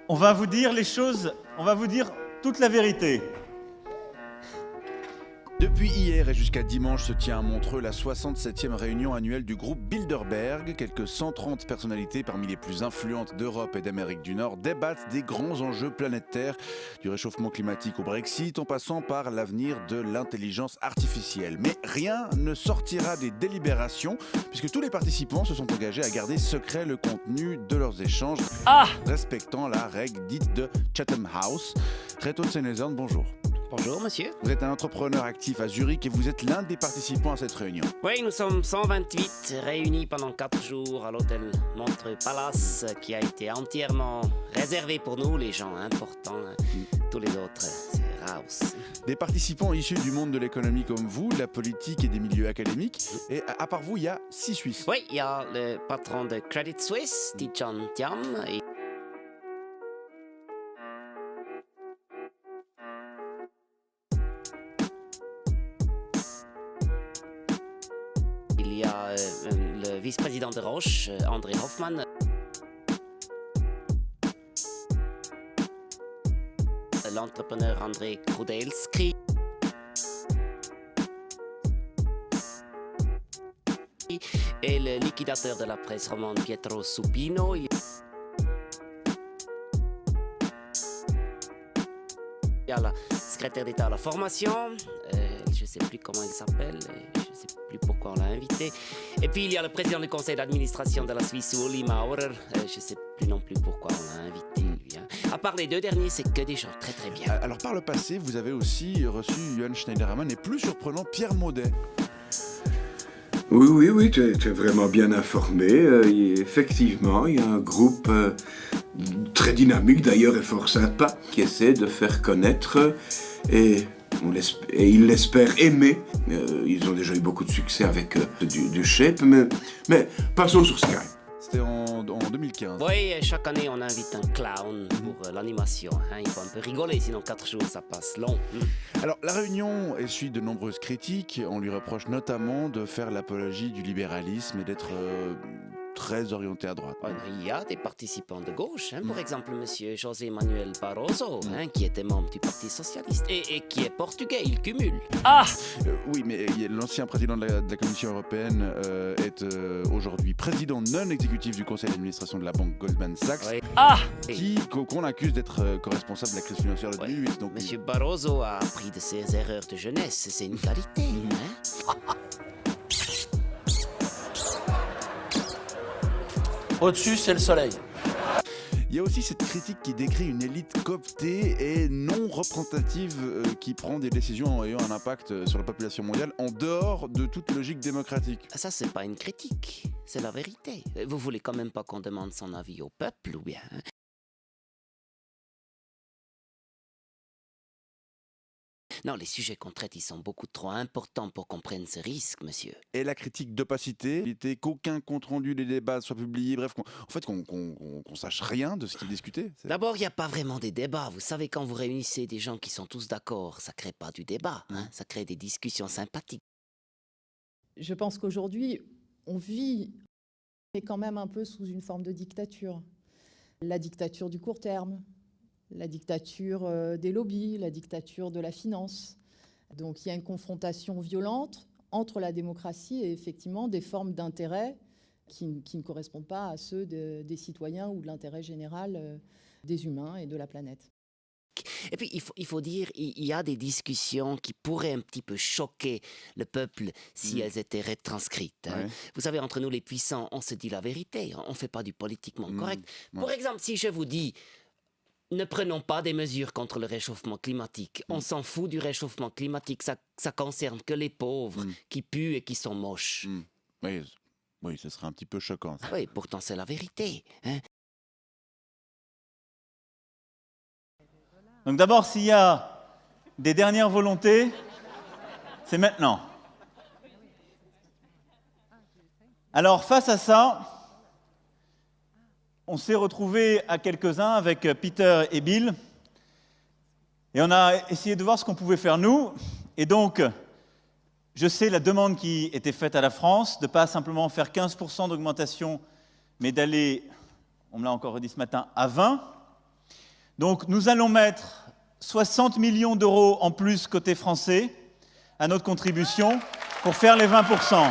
On va vous dire les choses, on va vous dire toute la vérité. Depuis hier et jusqu'à dimanche se tient à Montreux la 67e réunion annuelle du groupe Bilderberg. Quelques 130 personnalités parmi les plus influentes d'Europe et d'Amérique du Nord débattent des grands enjeux planétaires, du réchauffement climatique au Brexit, en passant par l'avenir de l'intelligence artificielle. Mais rien ne sortira des délibérations, puisque tous les participants se sont engagés à garder secret le contenu de leurs échanges, respectant la règle dite de Chatham House. Reto Tsenezan, bonjour. Bonjour monsieur. Vous êtes un entrepreneur actif à Zurich et vous êtes l'un des participants à cette réunion. Oui, nous sommes 128 réunis pendant 4 jours à l'hôtel Montreux Palace qui a été entièrement réservé pour nous, les gens importants. Tous les autres, c'est Raus. Des participants issus du monde de l'économie comme vous, de la politique et des milieux académiques. Et à part vous, il y a 6 Suisses. Oui, il y a le patron de Credit Suisse, Tidjane Thiam. Et... il y a le vice-président de Roche, André Hoffmann. L'entrepreneur André Krudelski. Et le liquidateur de la presse romande Pietro Supino. Il y a la secrétaire d'État à la formation, je ne sais plus comment il s'appelle, je ne sais plus pourquoi on l'a invité. Et puis il y a le président du conseil d'administration de la Suisse, Uli Maurer, je ne sais plus non plus pourquoi on l'a invité lui. À part les deux derniers, c'est que des gens très très bien. Alors par le passé, vous avez aussi reçu Johan Schneiderman et plus surprenant Pierre Maudet. Oui, tu es vraiment bien informé. Effectivement, il y a un groupe très dynamique, d'ailleurs, et fort sympa, qui essaie de faire connaître et ils l'espèrent aimer. Ils ont déjà eu beaucoup de succès avec du Shape, mais passons sur Skype. C'était en 2015. Oui, chaque année on invite un clown pour l'animation. Il faut un peu rigoler, sinon 4 jours ça passe long. Alors la réunion essuie de nombreuses critiques. On lui reproche notamment de faire l'apologie du libéralisme et d'être très orienté à droite. Il y a des participants de gauche, par exemple monsieur José Manuel Barroso, qui était membre du Parti Socialiste et qui est portugais, il cumule. Oui, mais l'ancien président de la Commission européenne est aujourd'hui président non exécutif du conseil d'administration de la banque Goldman Sachs, qu'on accuse d'être co-responsable de la crise financière de 2008. Donc, monsieur Barroso a appris de ses erreurs de jeunesse, c'est une qualité. Au-dessus, c'est le soleil. Il y a aussi cette critique qui décrit une élite cooptée et non représentative qui prend des décisions ayant un impact sur la population mondiale en dehors de toute logique démocratique. Ça, c'est pas une critique, c'est la vérité. Vous voulez quand même pas qu'on demande son avis au peuple, ou bien? Non, les sujets qu'on traite, ils sont beaucoup trop importants pour qu'on prenne ce risque, monsieur. Et la critique d'opacité, qu'aucun compte-rendu des débats soit publié, bref, qu'on sache rien de ce qui est discuté. D'abord, il n'y a pas vraiment des débats. Vous savez, quand vous réunissez des gens qui sont tous d'accord, ça ne crée pas du débat, ça crée des discussions sympathiques. Je pense qu'aujourd'hui, on vit quand même un peu sous une forme de dictature. La dictature du court terme, la dictature des lobbies, la dictature de la finance. Donc il y a une confrontation violente entre la démocratie et effectivement des formes d'intérêt qui ne correspondent pas à ceux des citoyens ou de l'intérêt général des humains et de la planète. Et puis, il faut dire, il y a des discussions qui pourraient un petit peu choquer le peuple si elles étaient retranscrites. Ouais. Vous savez, entre nous les puissants, on se dit la vérité, on ne fait pas du politiquement correct. Pour exemple, si je vous dis... ne prenons pas des mesures contre le réchauffement climatique. On s'en fout du réchauffement climatique. Ça concerne que les pauvres qui puent et qui sont moches. Oui, ce serait un petit peu choquant. Ça. Oui, pourtant c'est la vérité. Donc d'abord, s'il y a des dernières volontés, c'est maintenant. Alors face à ça, on s'est retrouvés à quelques-uns avec Peter et Bill et on a essayé de voir ce qu'on pouvait faire nous. Et donc, je sais la demande qui était faite à la France de ne pas simplement faire 15% d'augmentation, mais d'aller, on me l'a encore dit ce matin, à 20%. Donc nous allons mettre 60 millions d'euros en plus côté français à notre contribution pour faire les 20%.